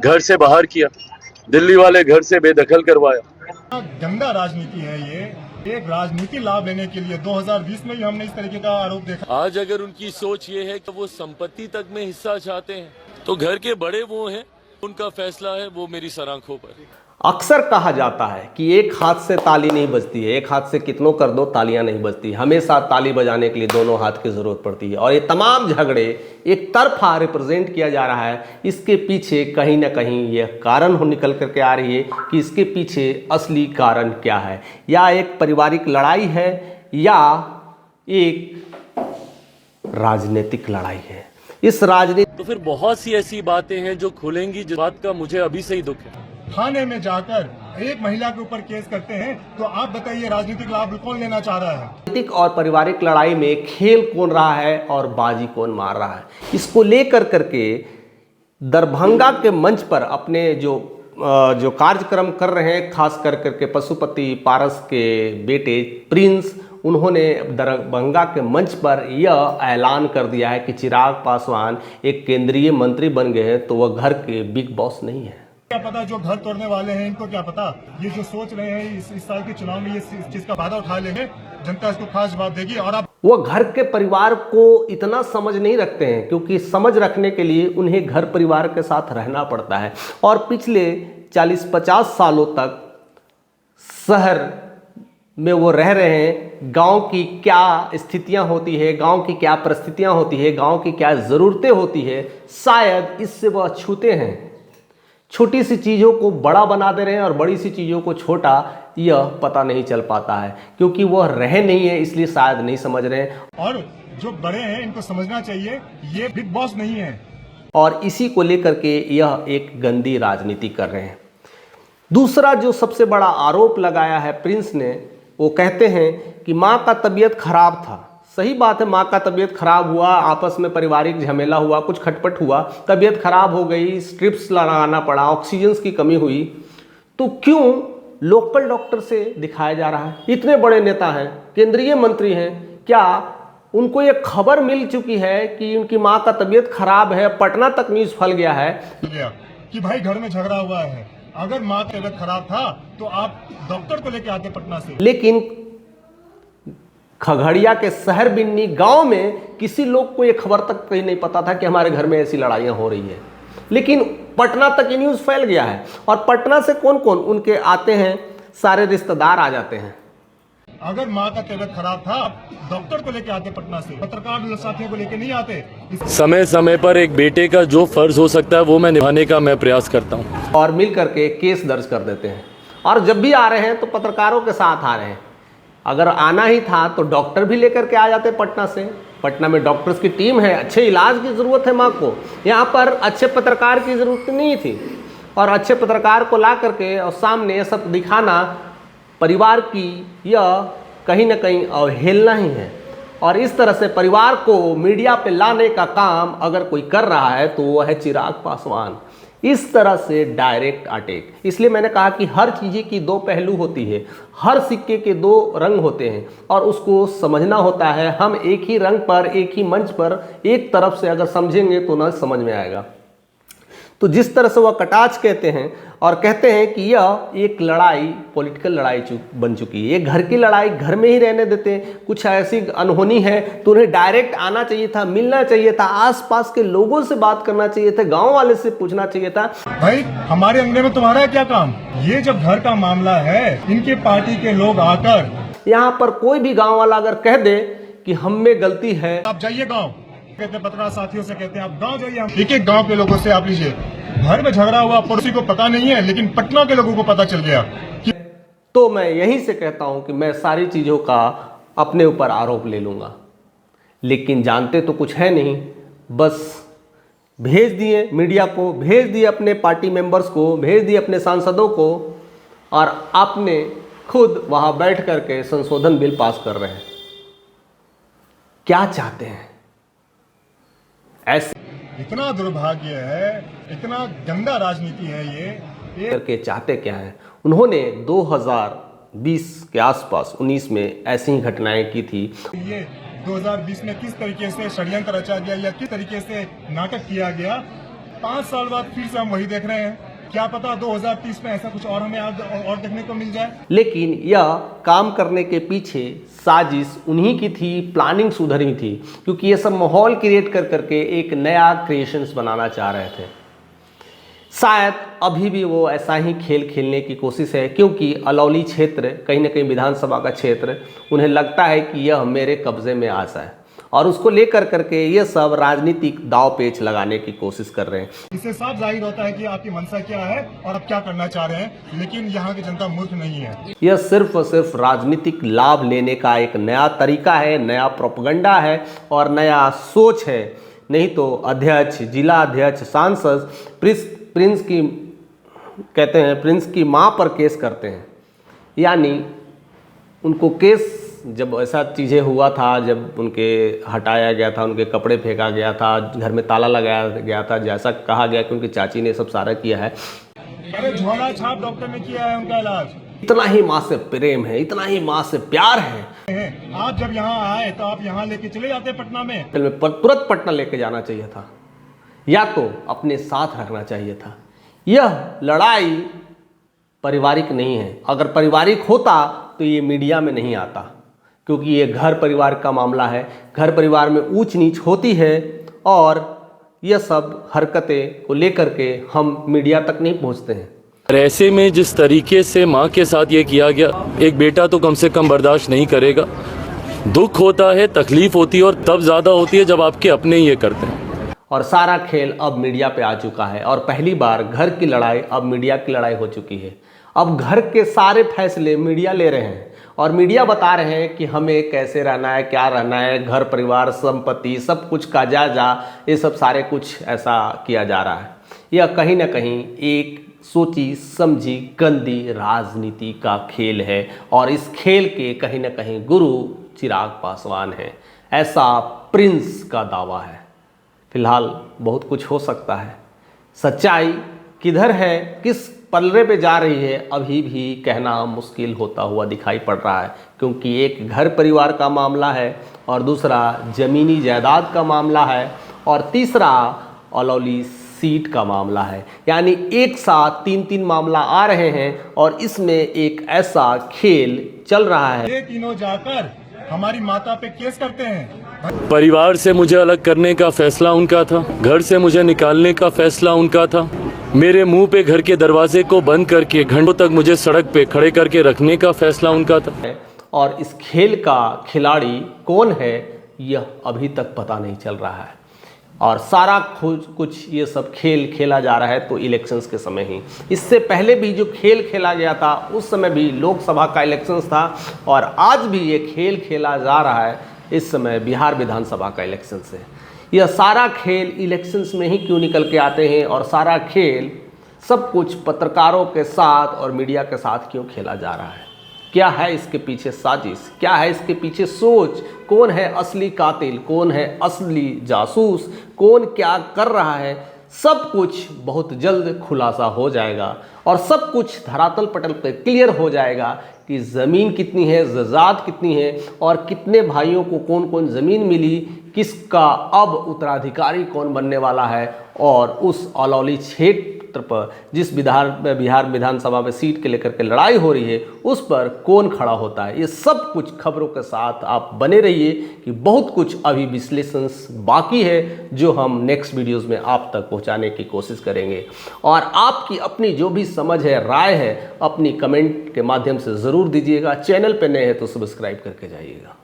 घर से बाहर किया, दिल्ली वाले घर से बेदखल करवाया। गंदा राजनीति है ये एक राजनीति लाभ लेने के लिए 2020 में ही हमने इस तरीके का आरोप देखा। आज अगर उनकी सोच ये है कि वो संपत्ति तक में हिस्सा चाहते हैं तो घर के बड़े वो हैं, उनका फैसला है, वो मेरी सरांखों पर। अक्सर कहा जाता है कि एक हाथ से ताली नहीं बजती है, एक हाथ से कितनों कर दो तालियां नहीं बजती, हमेशा ताली बजाने के लिए दोनों हाथ की ज़रूरत पड़ती है। और ये तमाम झगड़े एक तरफा रिप्रेजेंट किया जा रहा है। इसके पीछे कहीं ना कहीं यह कारण हो निकल करके आ रही है कि इसके पीछे असली कारण क्या है, या एक पारिवारिक लड़ाई है या एक राजनीतिक लड़ाई है। इस राजनीति तो फिर बहुत सी ऐसी बातें हैं जो खुलेंगी, जिस बात का मुझे अभी से ही दुख है। थाने में जाकर एक महिला के ऊपर केस करते हैं, तो आप बताइए राजनीतिक लाभ कौन लेना चाह रहा है? राजनीतिक और पारिवारिक लड़ाई में खेल कौन रहा है और बाजी कौन मार रहा है, इसको लेकर करके दरभंगा के मंच पर अपने जो कार्यक्रम कर रहे हैं, खास कर करके पशुपति पारस के बेटे प्रिंस, उन्होंने दरभंगा के मंच पर यह ऐलान कर दिया है कि चिराग पासवान एक केंद्रीय मंत्री बन गए हैं तो वह घर के बिग बॉस नहीं है। क्या पता जो घर तोड़ने वाले हैं इनको क्या पता, ये जो सोच रहे हैं इस साल के चुनाव में ये चीज का फायदा उठा लेंगे, जनता इसको खास बात देगी। और आप वो घर के परिवार को इतना समझ नहीं रखते हैं, क्योंकि समझ रखने के लिए उन्हें घर परिवार के साथ रहना पड़ता है। और पिछले 40-50 सालों तक शहर में वो रह रहे हैं। गांव की क्या स्थितियां होती है, गांव की क्या परिस्थितियां होती है, गांव की क्या ज़रूरतें होती है, शायद इससे वह छूते हैं। छोटी सी चीज़ों को बड़ा बना दे रहे हैं और बड़ी सी चीज़ों को छोटा, यह पता नहीं चल पाता है, क्योंकि वह रहे नहीं है, इसलिए शायद नहीं समझ रहे हैं। और जो बड़े हैं इनको समझना चाहिए ये बिग बॉस नहीं है, और इसी को लेकर के यह एक गंदी राजनीति कर रहे हैं। दूसरा जो सबसे बड़ा आरोप लगाया है प्रिंस ने, वो कहते हैं कि माँ का तबीयत खराब था। सही बात है, माँ का तबीयत खराब हुआ, आपस में पारिवारिक झमेला हुआ, कुछ खटपट हुआ, तबीयत खराब हो गई, स्ट्रिप्स लगाना पड़ा, ऑक्सीजन की कमी हुई, तो क्यों लोकल डॉक्टर से दिखाया जा रहा है? इतने बड़े नेता हैं, केंद्रीय मंत्री हैं, क्या उनको ये खबर मिल चुकी है कि उनकी माँ का तबीयत खराब है? पटना तक न्यूज़ फैल गया है कि भाई घर में झगड़ा हुआ है, अगर माँ का तबीयत खराब था तो आप डॉक्टर को लेके आते पटना से। लेकिन खगड़िया के शहर बिन्नी गांव में किसी लोग को यह खबर तक कहीं नहीं पता था कि हमारे घर में ऐसी लड़ाइयां हो रही है, लेकिन पटना तक ये न्यूज़ फैल गया है। और पटना से कौन कौन उनके आते हैं? सारे रिश्तेदार आ जाते हैं। अगर माँ का तबीयत खराब था डॉक्टर को लेके आते पटना से, पत्रकार साथियों को लेके नहीं आते। समय समय पर एक बेटे का जो फर्ज हो सकता है वो मैं निभाने का मैं प्रयास करता हूँ। और मिल करके केस दर्ज कर देते हैं, और जब भी आ रहे हैं तो पत्रकारों के साथ आ रहे हैं। अगर आना ही था तो डॉक्टर भी लेकर के आ जाते पटना से। पटना में डॉक्टर्स की टीम है, अच्छे इलाज की ज़रूरत है माँ को, यहाँ पर अच्छे पत्रकार की ज़रूरत नहीं थी। और अच्छे पत्रकार को ला करके और सामने ये सब दिखाना परिवार की यह कहीं ना कहीं अवहेलना ही है। और इस तरह से परिवार को मीडिया पे लाने का काम अगर कोई कर रहा है तो वह है चिराग पासवान। इस तरह से डायरेक्ट अटैक। इसलिए मैंने कहा कि हर चीज़ की दो पहलू होती है, हर सिक्के के दो रंग होते हैं, और उसको समझना होता है। हम एक ही रंग पर, एक ही मंच पर एक तरफ से अगर समझेंगे तो ना समझ में आएगा। तो जिस तरह से वह कटाक्ष कहते हैं और कहते हैं कि यह एक लड़ाई पॉलिटिकल लड़ाई बन चुकी है, ये घर की लड़ाई घर में ही रहने देते, कुछ ऐसी अनहोनी है तो उन्हें डायरेक्ट आना चाहिए था, मिलना चाहिए था, आसपास के लोगों से बात करना चाहिए था, गांव वाले से पूछना चाहिए था। भाई हमारे अंगने में तुम्हारा क्या काम? ये जब घर का मामला है, इनके पार्टी के लोग आकर, यहाँ पर कोई भी गाँव वाला अगर कह दे कि हम में गलती है, आप जाइए गाँव, कहते हैं पत्रकार साथियों से कहते हैं आप गांव जाइए, एक एक गांव के लोगों से आप लीजिए। घर में झगड़ा हुआ पड़ोसी को पता नहीं है, लेकिन पटना के लोगों को पता चल गया कि... तो मैं यहीं से कहता हूं कि मैं सारी चीज़ों का अपने ऊपर आरोप ले लूँगा, लेकिन जानते तो कुछ है नहीं। बस भेज दिए मीडिया को, भेज दिए अपने पार्टी मेंबर्स को, भेज दिए अपने सांसदों को, और आपने खुद वहाँ बैठ करके संशोधन बिल पास कर रहे हैं। क्या चाहते हैं? ऐसे इतना दुर्भाग्य है, इतना गंदा राजनीति है ये करके चाहते क्या है? उन्होंने 2020 के आसपास 19 में ऐसी ही घटनाएं की थी। ये 2020 में किस तरीके से षड्यंत्र रचा गया या किस तरीके से नाटक किया गया, 5 साल बाद फिर से हम वही देख रहे हैं। क्या पता 2030 में ऐसा कुछ और हमें और देखने को मिल जाए। लेकिन यह काम करने के पीछे साजिश उन्हीं की थी, प्लानिंग उधर थी, क्योंकि ये सब माहौल क्रिएट कर करके एक नया क्रिएशंस बनाना चाह रहे थे। शायद अभी भी वो ऐसा ही खेल खेलने की कोशिश है, क्योंकि अलौली क्षेत्र कहीं ना कहीं विधानसभा का क्षेत्र उन्हें लगता है कि यह मेरे कब्जे में आ जाए, और उसको लेकर करके ये सब राजनीतिक दाव पेच लगाने की कोशिश कर रहे हैं। इससे साफ जाहिर होता है कि आपकी मंशा क्या है और आप क्या करना चाह रहे हैं, लेकिन यहाँ की जनता मूर्ख नहीं है। यह सिर्फ और सिर्फ राजनीतिक लाभ लेने का एक नया तरीका है, नया प्रोपगंडा है और नया सोच है। नहीं तो अध्यक्ष, जिला अध्यक्ष, सांसद प्रिंस की कहते हैं, प्रिंस की माँ पर केस करते हैं। यानी उनको केस, जब ऐसा चीज़ें हुआ था, जब उनके हटाया गया था, उनके कपड़े फेंका गया था, घर में ताला लगाया गया था, जैसा कहा गया कि उनकी चाची ने सब सारा किया है। अरे झोला छाप डॉक्टर ने किया है उनका इलाज। इतना ही माँ से प्रेम है, इतना ही माँ से प्यार है। आप जब यहाँ आए तो आप यहाँ लेके चले जाते पटना में। तुरंत पटना लेके जाना चाहिए था, या तो अपने साथ रखना चाहिए था। यह लड़ाई पारिवारिक नहीं है। अगर पारिवारिक होता तो ये मीडिया में नहीं आता, क्योंकि ये घर परिवार का मामला है। घर परिवार में ऊंच नीच होती है और यह सब हरकतें को लेकर के हम मीडिया तक नहीं पहुंचते हैं। और ऐसे में जिस तरीके से माँ के साथ ये किया गया, एक बेटा तो कम से कम बर्दाश्त नहीं करेगा। दुख होता है, तकलीफ होती है, और तब ज़्यादा होती है जब आपके अपने ये करते हैं। और सारा खेल अब मीडिया पे आ चुका है, और पहली बार घर की लड़ाई अब मीडिया की लड़ाई हो चुकी है। अब घर के सारे फैसले मीडिया ले रहे हैं, और मीडिया बता रहे हैं कि हमें कैसे रहना है, क्या रहना है, घर परिवार संपत्ति सब कुछ का जायजा, ये सब सारे कुछ ऐसा किया जा रहा है। यह कहीं ना कहीं एक सोची समझी गंदी राजनीति का खेल है, और इस खेल के कहीं ना कहीं गुरु चिराग पासवान है, ऐसा प्रिंस का दावा है। फिलहाल बहुत कुछ हो सकता है। सच्चाई किधर है, किस पलड़े पे जा रही है, अभी भी कहना मुश्किल होता हुआ दिखाई पड़ रहा है, क्योंकि एक घर परिवार का मामला है, और दूसरा ज़मीनी जायदाद का मामला है, और तीसरा अलौली सीट का मामला है। यानी एक साथ 3 मामला आ रहे हैं, और इसमें एक ऐसा खेल चल रहा है। ये तीनों जाकर हमारी माता पे केस करते हैं। परिवार से मुझे अलग करने का फैसला उनका था, घर से मुझे निकालने का फैसला उनका था, मेरे मुंह पे घर के दरवाजे को बंद करके घंटों तक मुझे सड़क पे खड़े करके रखने का फैसला उनका था। और इस खेल का खिलाड़ी कौन है, यह अभी तक पता नहीं चल रहा है, और सारा कुछ ये सब खेल खेला जा रहा है तो इलेक्शंस के समय ही। इससे पहले भी जो खेल खेला गया था, उस समय भी लोकसभा का इलेक्शंस था, और आज भी ये खेल खेला जा रहा है इस समय बिहार विधानसभा का इलेक्शन से। यह सारा खेल इलेक्शंस में ही क्यों निकल के आते हैं, और सारा खेल सब कुछ पत्रकारों के साथ और मीडिया के साथ क्यों खेला जा रहा है? क्या है इसके पीछे साजिश, क्या है इसके पीछे सोच, कौन है असली कातिल, कौन है असली जासूस, कौन क्या कर रहा है, सब कुछ बहुत जल्द खुलासा हो जाएगा, और सब कुछ धरातल पटल पर क्लियर हो जाएगा कि ज़मीन कितनी है, ज़ात कितनी है, और कितने भाइयों को कौन कौन ज़मीन मिली, किसका अब उत्तराधिकारी कौन बनने वाला है, और उस अलौली क्षेत्र पर जिस बिहार विधानसभा में सीट के लेकर के लड़ाई हो रही है, उस पर कौन खड़ा होता है। ये सब कुछ खबरों के साथ आप बने रहिए, कि बहुत कुछ अभी विश्लेषण बाकी है जो हम नेक्स्ट वीडियोज़ में आप तक पहुंचाने की कोशिश करेंगे। और आपकी अपनी जो भी समझ है, राय है, अपनी कमेंट के माध्यम से ज़रूर दीजिएगा। चैनल पर नए हैं तो सब्सक्राइब करके जाइएगा।